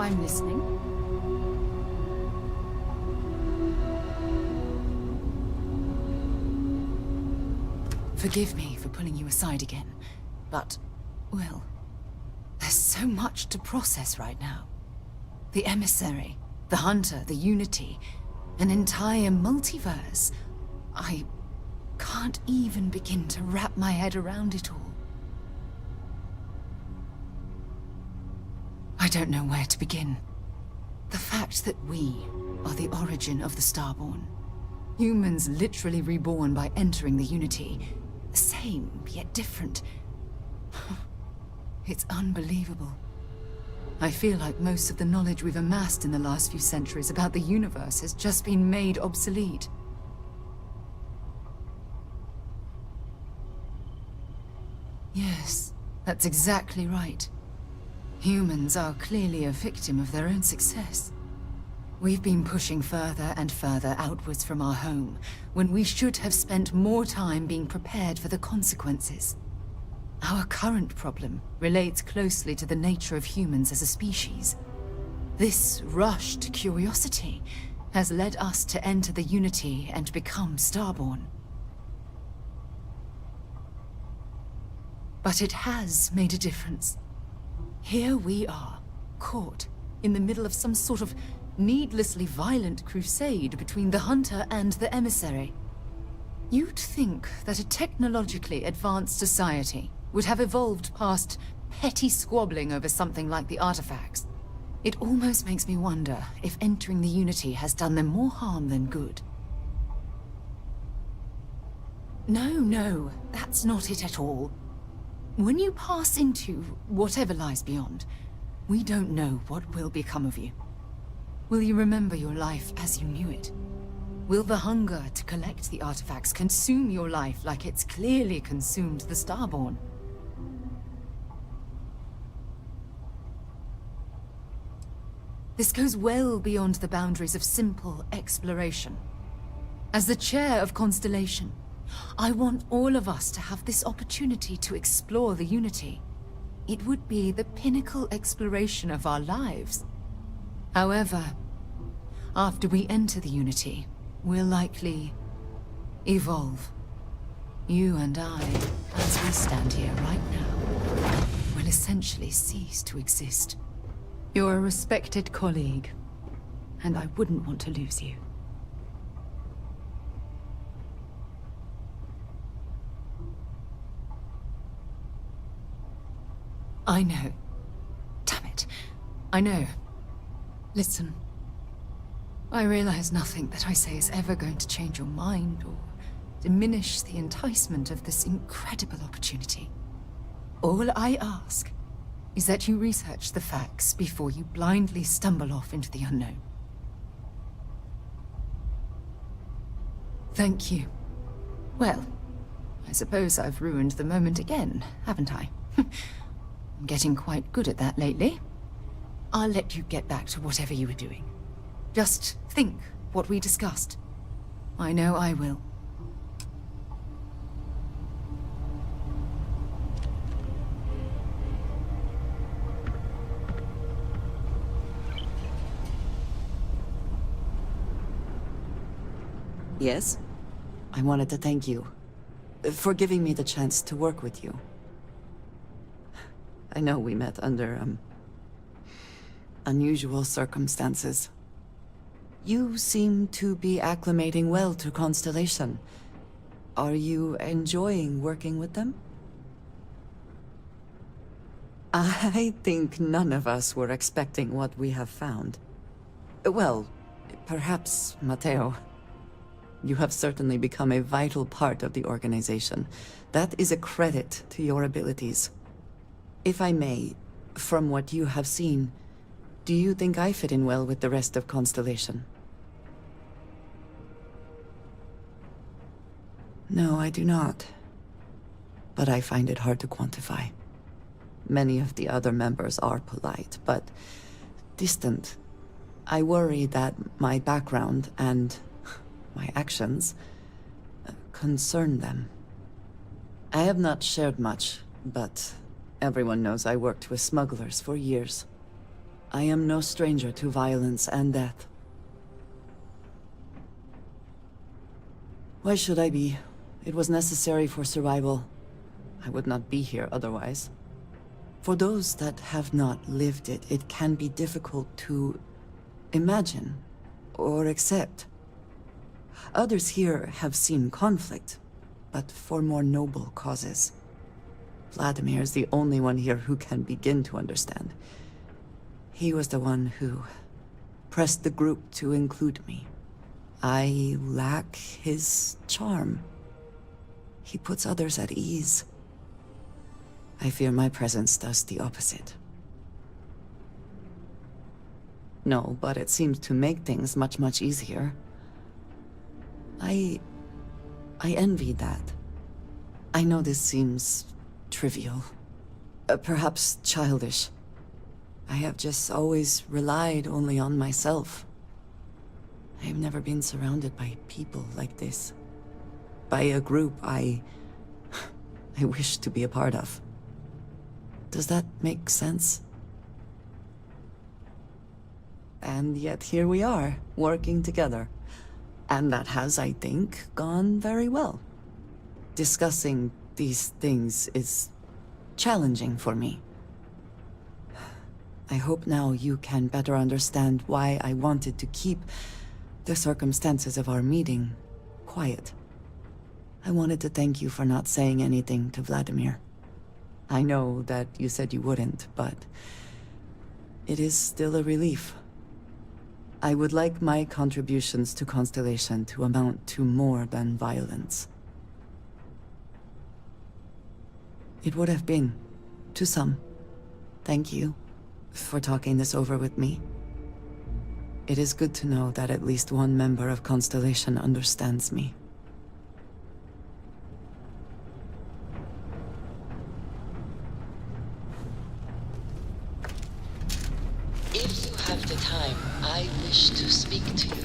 I'm listening. Forgive me for pulling you aside again, but, well, there's so much to process right now. The emissary, the hunter, the unity, an entire multiverse. I can't even begin to wrap my head around it all. I don't know where to begin. The fact that we are the origin of the Starborn. Humans literally reborn by entering the Unity. The same, yet different. It's unbelievable. I feel like most of the knowledge we've amassed in the last few centuries about the universe has just been made obsolete. Yes, that's exactly right. Humans are clearly a victim of their own success. We've been pushing further and further outwards from our home, when we should have spent more time being prepared for the consequences. Our current problem relates closely to the nature of humans as a species. This rush to curiosity has led us to enter the Unity and become Starborn. But it has made a difference. Here we are, caught in the middle of some sort of needlessly violent crusade between the hunter and the emissary. You'd think that a technologically advanced society would have evolved past petty squabbling over something like the artifacts. It almost makes me wonder if entering the Unity has done them more harm than good. No, that's not it at all. When you pass into whatever lies beyond, we don't know what will become of you. Will you remember your life as you knew it? Will the hunger to collect the artifacts consume your life like it's clearly consumed the Starborn? This goes well beyond the boundaries of simple exploration. As the chair of Constellation, I want all of us to have this opportunity to explore the Unity. It would be the pinnacle exploration of our lives. However, after we enter the Unity, we'll likely evolve. You and I, as we stand here right now, will essentially cease to exist. You're a respected colleague, and I wouldn't want to lose you. I know. Damn it. I know. Listen. I realize nothing that I say is ever going to change your mind or diminish the enticement of this incredible opportunity. All I ask is that you research the facts before you blindly stumble off into the unknown. Thank you. Well, I suppose I've ruined the moment again, haven't I? I'm getting quite good at that lately. I'll let you get back to whatever you were doing. Just think what we discussed. I know I will. Yes? I wanted to thank you for giving me the chance to work with you. I know we met under, unusual circumstances. You seem to be acclimating well to Constellation. Are you enjoying working with them? I think none of us were expecting what we have found. Well, perhaps Matteo. You have certainly become a vital part of the organization. That is a credit to your abilities. If I may, from what you have seen, do you think I fit in well with the rest of Constellation? No, I do not. But I find it hard to quantify. Many of the other members are polite, but distant. I worry that my background and my actions concern them. I have not shared much, but everyone knows I worked with smugglers for years. I am no stranger to violence and death. Why should I be? It was necessary for survival. I would not be here otherwise. For those that have not lived it, it can be difficult to imagine or accept. Others here have seen conflict, but for more noble causes. Vladimir is the only one here who can begin to understand. He was the one who pressed the group to include me. I lack his charm. He puts others at ease. I fear my presence does the opposite. No, but it seems to make things much, much easier. I envy that. I know this seems trivial, perhaps childish. I have just always relied only on myself. I have never been surrounded by people like this. By a group I wish to be a part of. Does that make sense? And yet here we are, working together. And that has, I think, gone very well. Discussing these things is challenging for me. I hope now you can better understand why I wanted to keep the circumstances of our meeting quiet. I wanted to thank you for not saying anything to Vladimir. I know that you said you wouldn't, but it is still a relief. I would like my contributions to Constellation to amount to more than violence. It would have been, to some. Thank you for talking this over with me. It is good to know that at least one member of Constellation understands me. If you have the time, I wish to speak to you.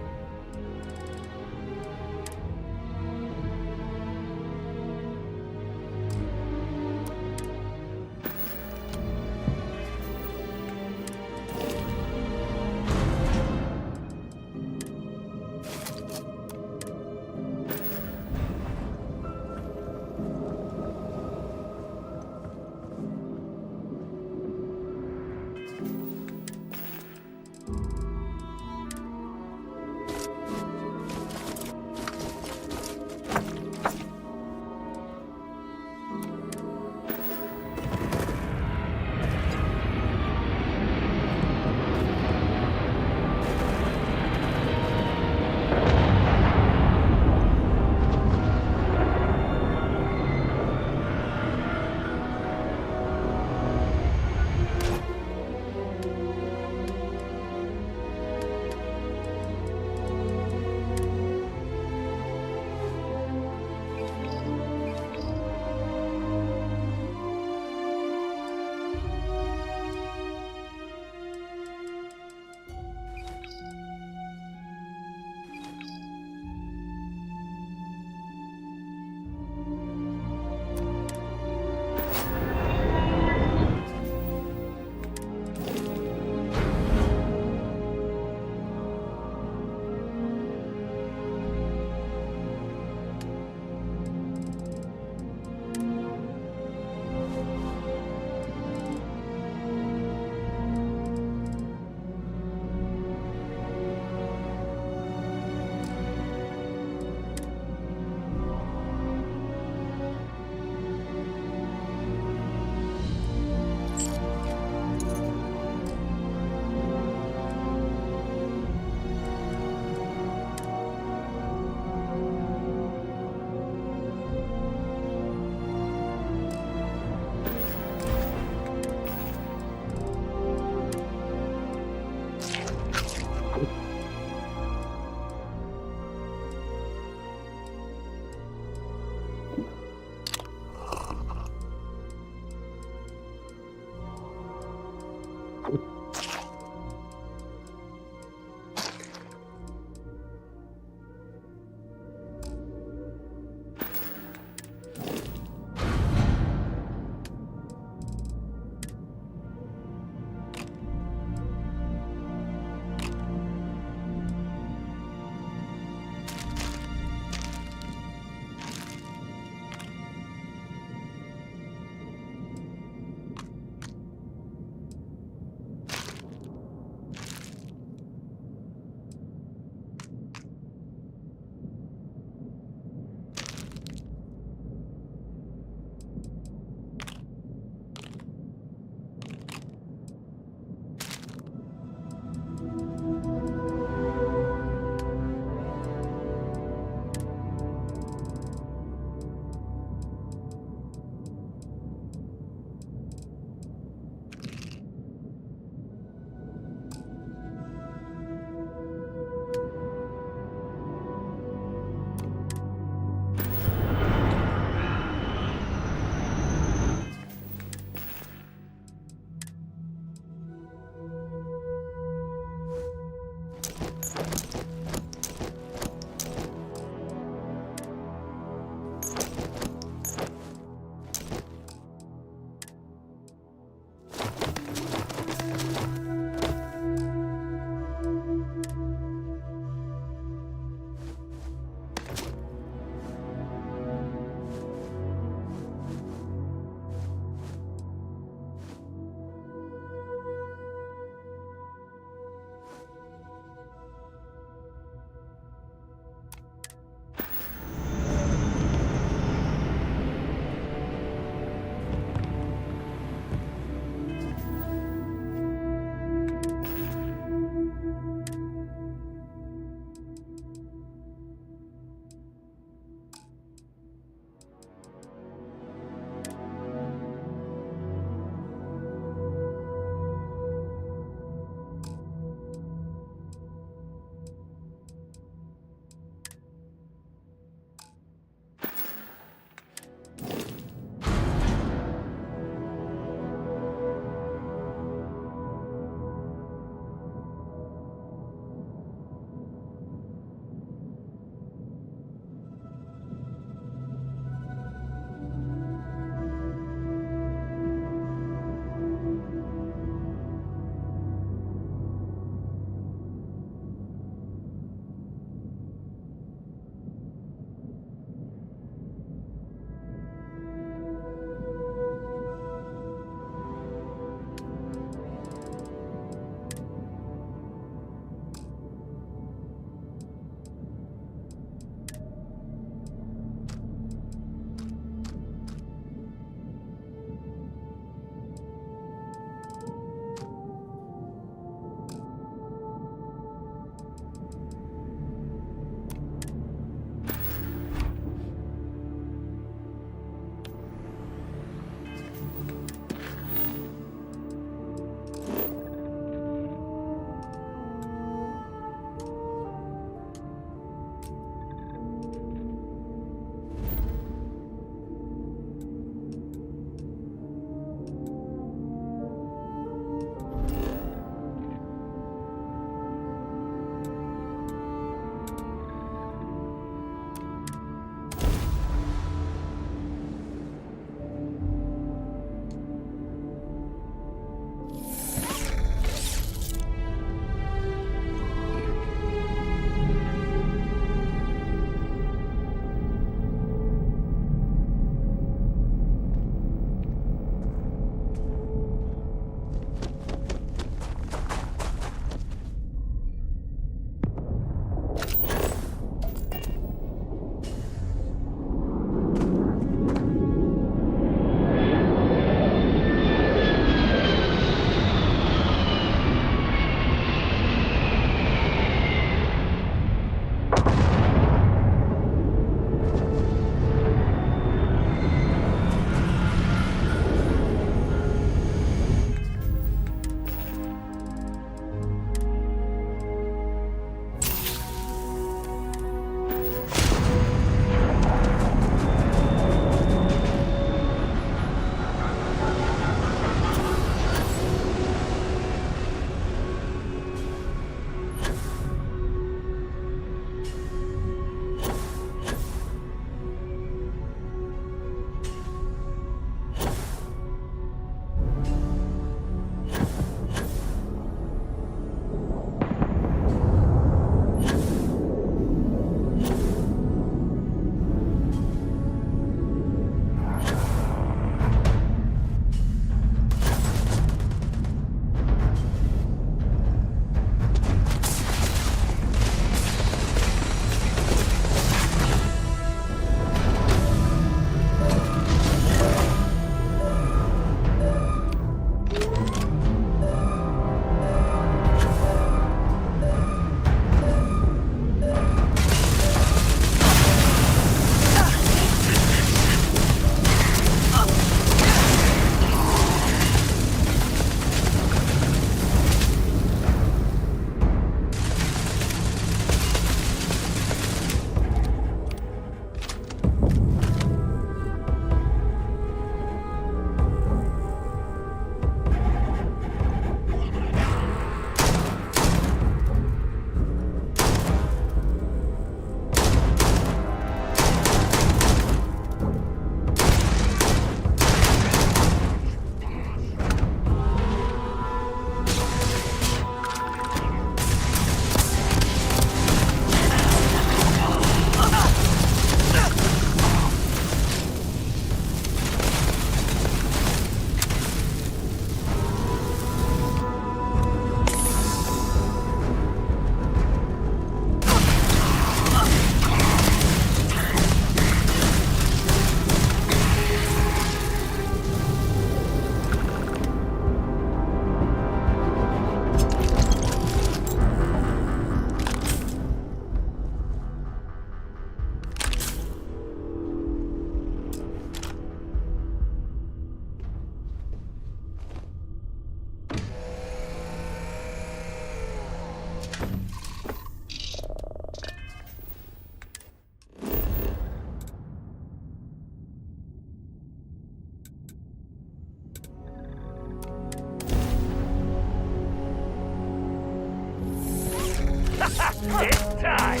It's time!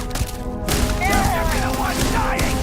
You're gonna want dying!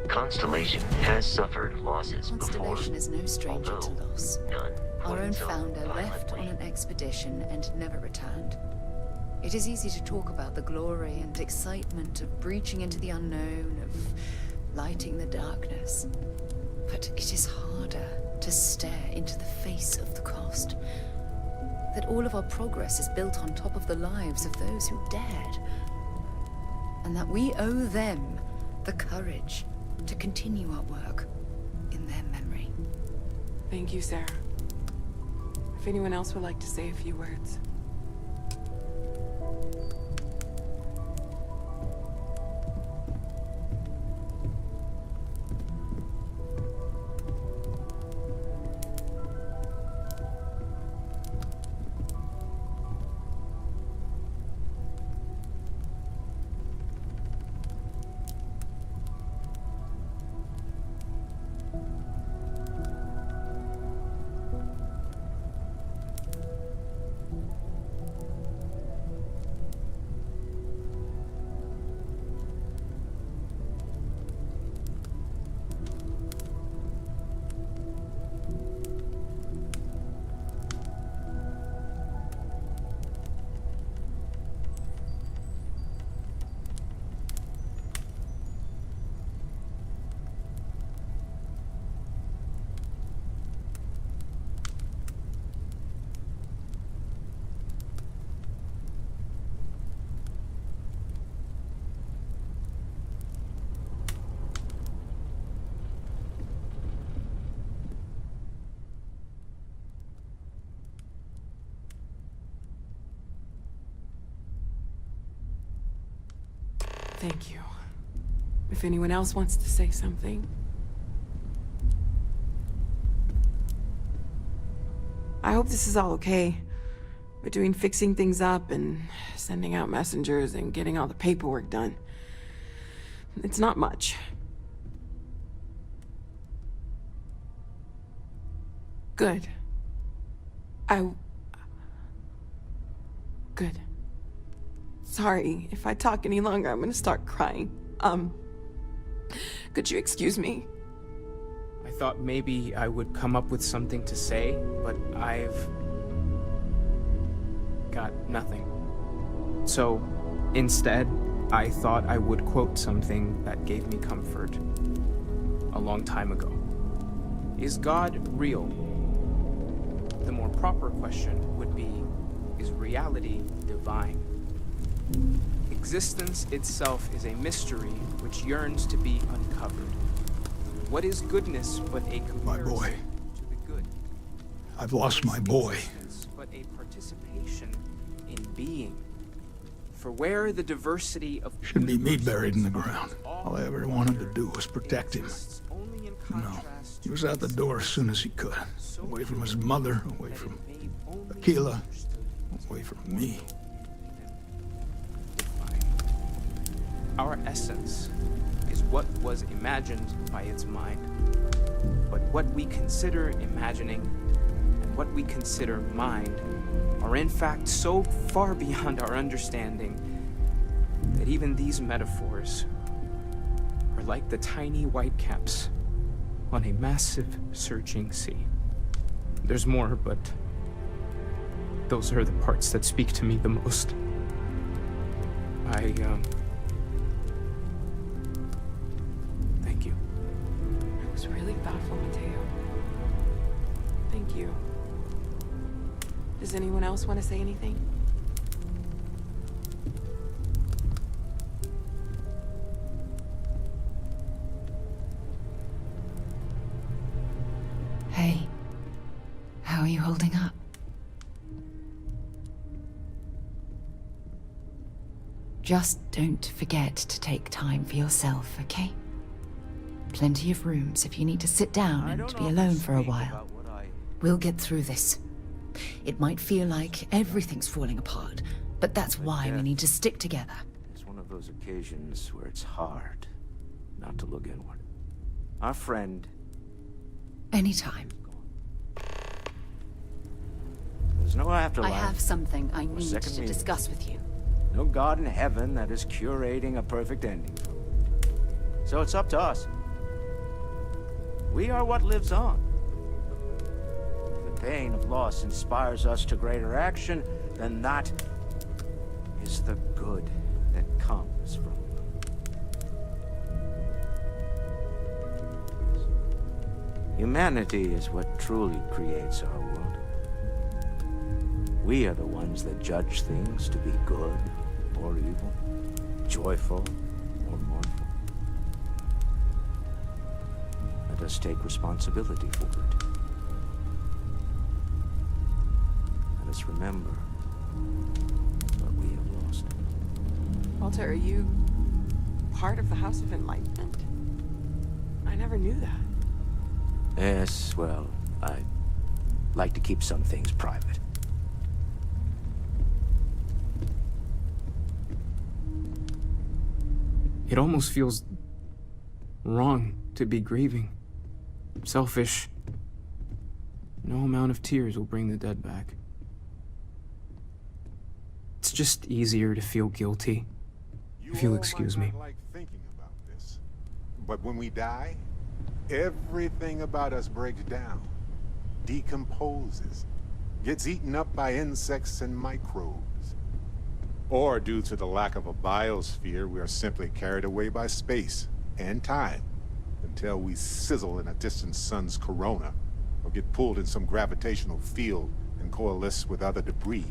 Constellation has suffered losses Constellation before, is no stranger to although loss. none Our quite own so founder left on violently. an expedition and never returned. It is easy to talk about the glory and excitement of breaching into the unknown, of lighting the darkness. But it is harder to stare into the face of the cost. That all of our progress is built on top of the lives of those who dared. And that we owe them the courage to continue our work in their memory. Thank you, Sarah. If anyone else would like to say a few words. Thank you. If anyone else wants to say something. I hope this is all okay. Between fixing things up and sending out messengers and getting all the paperwork done. It's not much. Good. Good. Sorry, if I talk any longer, I'm gonna start crying. Could you excuse me? I thought maybe I would come up with something to say, but I've got nothing. So, instead, I thought I would quote something that gave me comfort a long time ago. Is God real? The more proper question would be, is reality divine? Existence itself is a mystery which yearns to be uncovered. What is goodness but a comparison boy. to the good? I've lost my boy. Existence but a participation in being. For where the diversity of Should be me universe buried in the finds ground. all All I ever wanted to do was protect him. exists only in No, contrast he to was out the its door as soon as he could. so Away from pure his mother, away that from it may only be Aquila, understood as away from me. Our essence is what was imagined by its mind. But what we consider imagining and what we consider mind are in fact so far beyond our understanding that even these metaphors are like the tiny white caps on a massive surging sea. There's more, but those are the parts that speak to me the most. Thank you. It was really thoughtful, Mateo. Thank you. Does anyone else want to say anything? Hey, how are you holding up? Just don't forget to take time for yourself, okay? Plenty of rooms if you need to sit down and be alone for a while. We'll get through this. It might feel like everything's falling apart, but that's why we need to stick together. It's one of those occasions where it's hard not to look inward. Our friend... Anytime. There's no afterlife. I have something I need second to meeting. discuss with you. No God in heaven that is curating a perfect ending for me. So it's up to us. We are what lives on. If the pain of loss inspires us to greater action, then that is the good that comes from it. Humanity is what truly creates our world. We are the ones that judge things to be good or evil, joyful or mournful. Let us take responsibility for it. Let us remember what we have lost. Walter, are you part of the House of Enlightenment? I never knew that. Yes, well, I like to keep some things private. It almost feels wrong to be grieving. Selfish. No amount of tears will bring the dead back. It's just easier to feel guilty, if you'll excuse me. Like thinking about this, but when we die, everything about us breaks down, decomposes, gets eaten up by insects and microbes. Or due to the lack of a biosphere, we are simply carried away by space and time until we sizzle in a distant sun's corona or get pulled in some gravitational field and coalesce with other debris.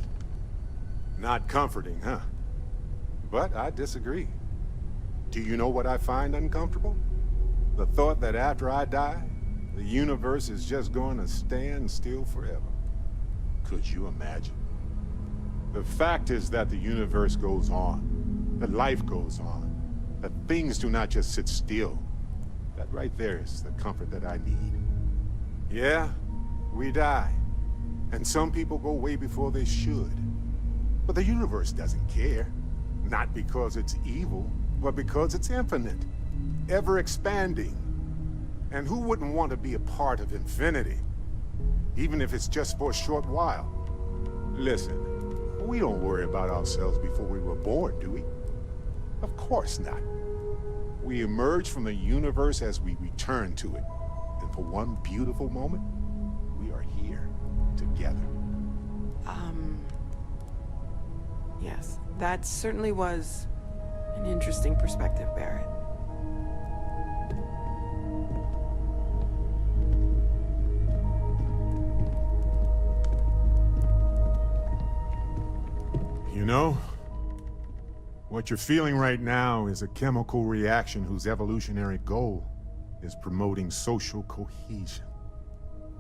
Not comforting, huh? But I disagree. Do you know what I find uncomfortable? The thought that after I die, the universe is just going to stand still forever. Could you imagine? The fact is that the universe goes on, that life goes on, that things do not just sit still. That right there is the comfort that I need. Yeah, we die, and some people go way before they should. But the universe doesn't care, not because it's evil, but because it's infinite, ever expanding. And who wouldn't want to be a part of infinity, even if it's just for a short while? Listen. We don't worry about ourselves before we were born, do we? Of course not. We emerge from the universe as we return to it. And for one beautiful moment, we are here, together. Yes, that certainly was an interesting perspective, Barrett. You know, what you're feeling right now is a chemical reaction whose evolutionary goal is promoting social cohesion.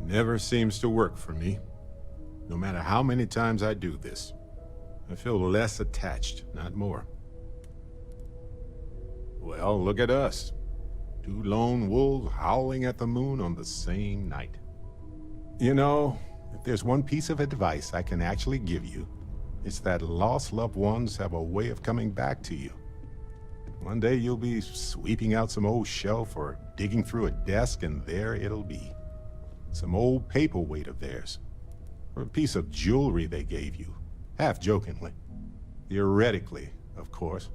Never seems to work for me. No matter how many times I do this, I feel less attached, not more. Well, look at us. Two lone wolves howling at the moon on the same night. You know, if there's one piece of advice I can actually give you, it's that lost loved ones have a way of coming back to you. One day you'll be sweeping out some old shelf or digging through a desk, and there it'll be. Some old paperweight of theirs, or a piece of jewelry they gave you, half-jokingly. Theoretically, of course.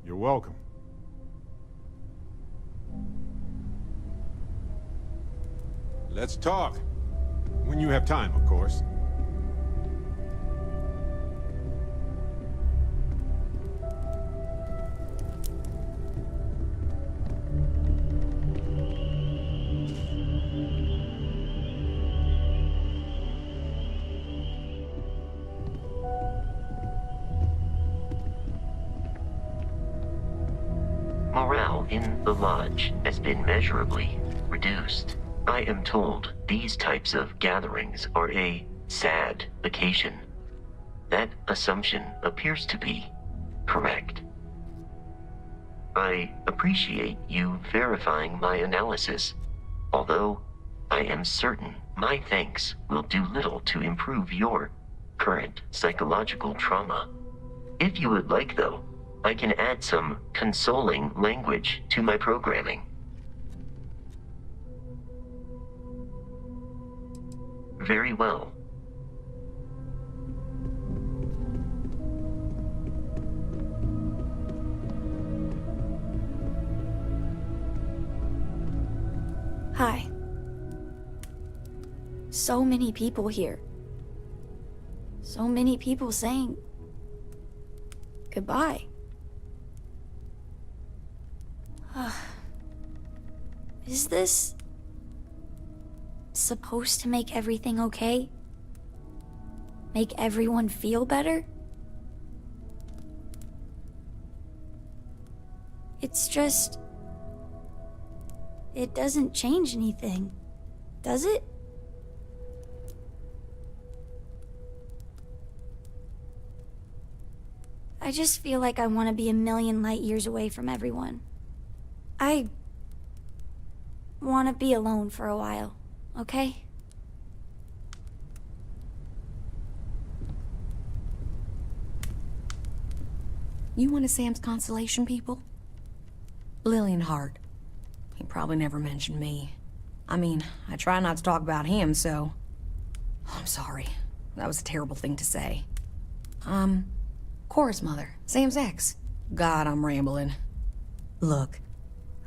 You're welcome. Let's talk. When you have time, of course. Morale in the lodge has been measurably reduced. I am told these types of gatherings are a sad vacation. That assumption appears to be correct. I appreciate you verifying my analysis, although I am certain my thanks will do little to improve your current psychological trauma. If you would like, though, I can add some consoling language to my programming. Very well. Hi. So many people here. So many people saying goodbye. Is this supposed to make everything okay? Make everyone feel better? It's just... it doesn't change anything, does it? I just feel like I want to be a million light years away from everyone. I want to be alone for a while, okay? You one of Sam's constellation people? Lillian Hart. He probably never mentioned me. I mean, I try not to talk about him, so... Oh, I'm sorry. That was a terrible thing to say. Cora's mother, Sam's ex. God, I'm rambling. Look,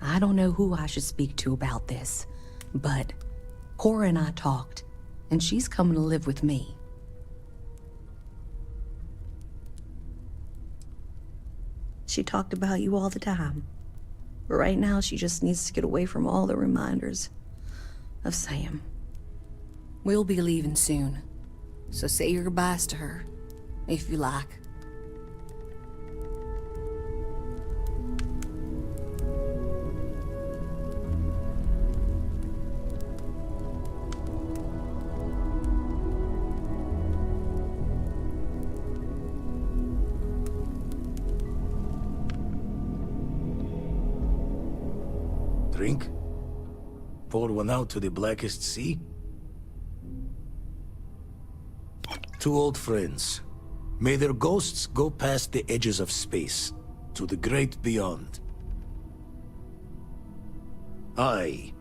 I don't know who I should speak to about this, but Cora and I talked, and she's coming to live with me. She talked about you all the time. But right now, she just needs to get away from all the reminders of Sam. We'll be leaving soon, so say your goodbyes to her, if you like. Drink? Pour one out to the blackest sea? Two old friends. May their ghosts go past the edges of space, to the great beyond. Aye.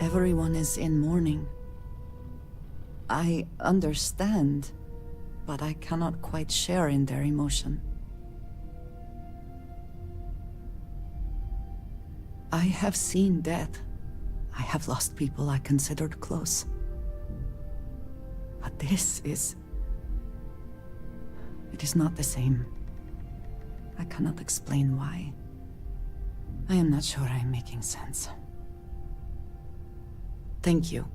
Everyone is in mourning. I understand, but I cannot quite share in their emotion. I have seen death. I have lost people I considered close. But this is... it is not the same. I cannot explain why. I am not sure I am making sense. Thank you.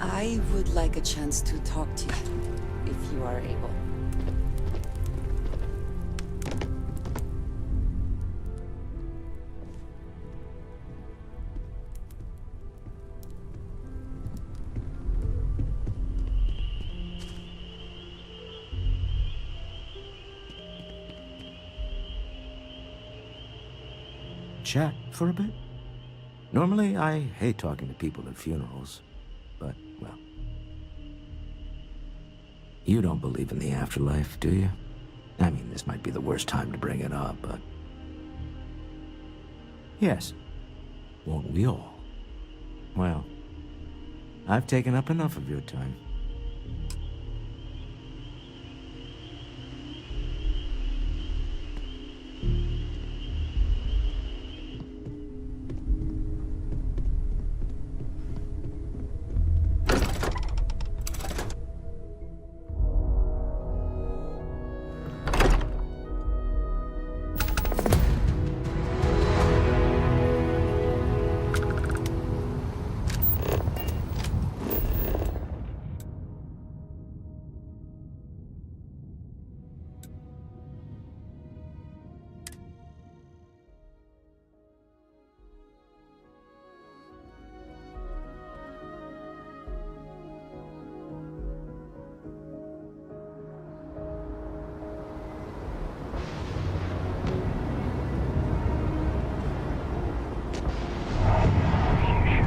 I would like a chance to talk to you, if you are able. Chat for a bit? Normally, I hate talking to people at funerals, but, well... You don't believe in the afterlife, do you? I mean, this might be the worst time to bring it up, but... Yes. Won't we all? Well, I've taken up enough of your time.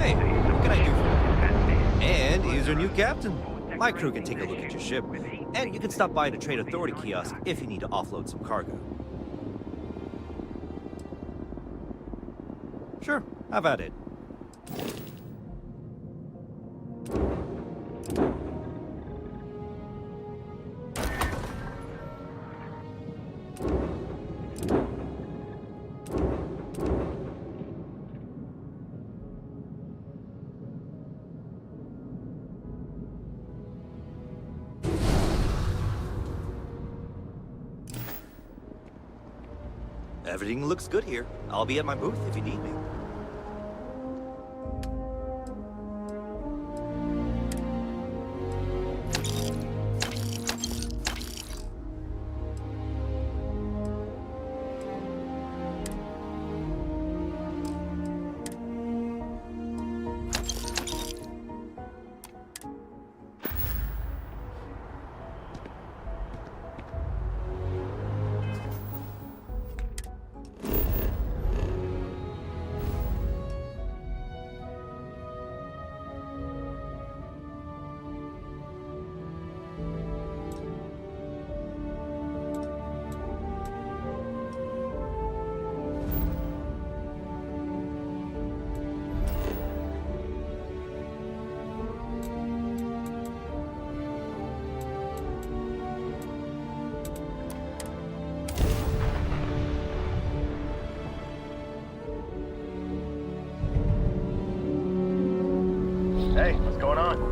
Hey, what can I do for you? And here's your new captain. My crew can take a look at your ship, and you can stop by the Trade Authority kiosk if you need to offload some cargo. Sure, have at it. Everything looks good here. I'll be at my booth if you need me. Hey, what's going on?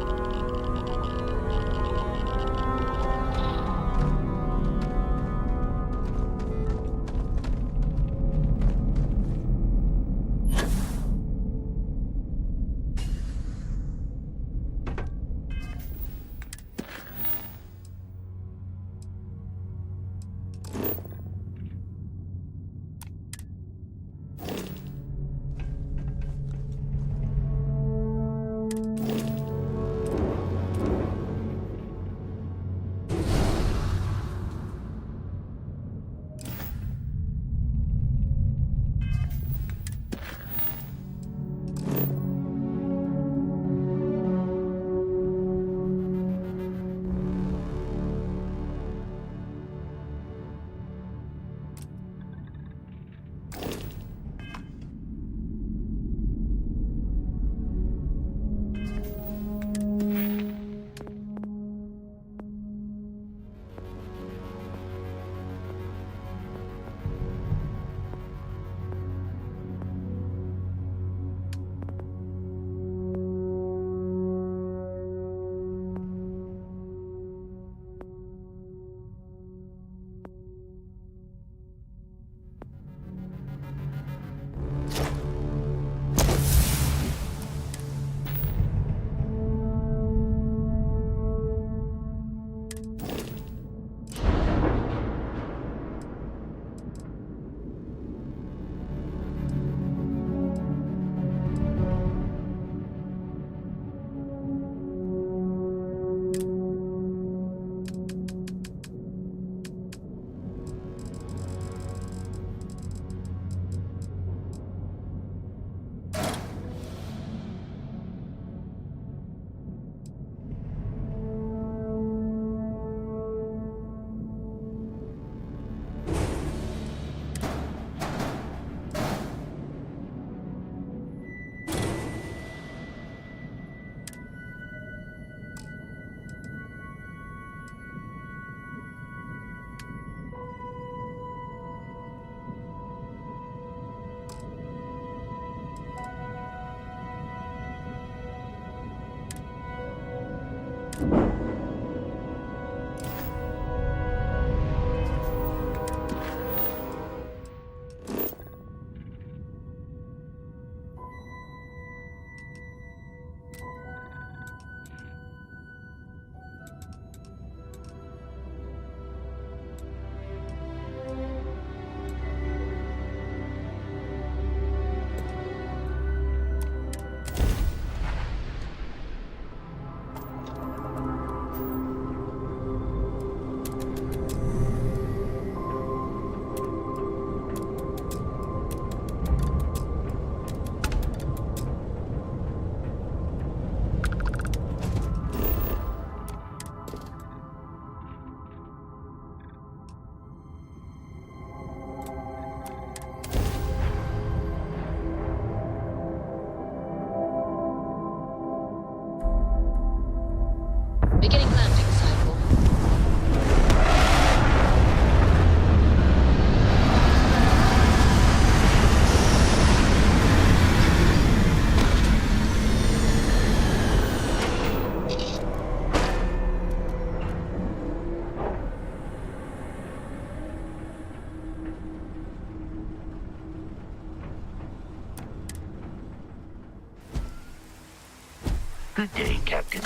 Good day, Captain.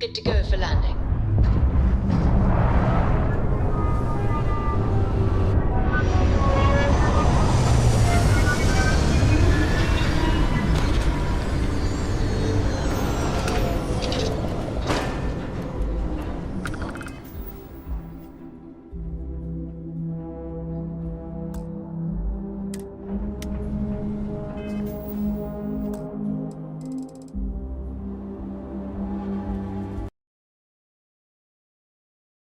Good to go for landing.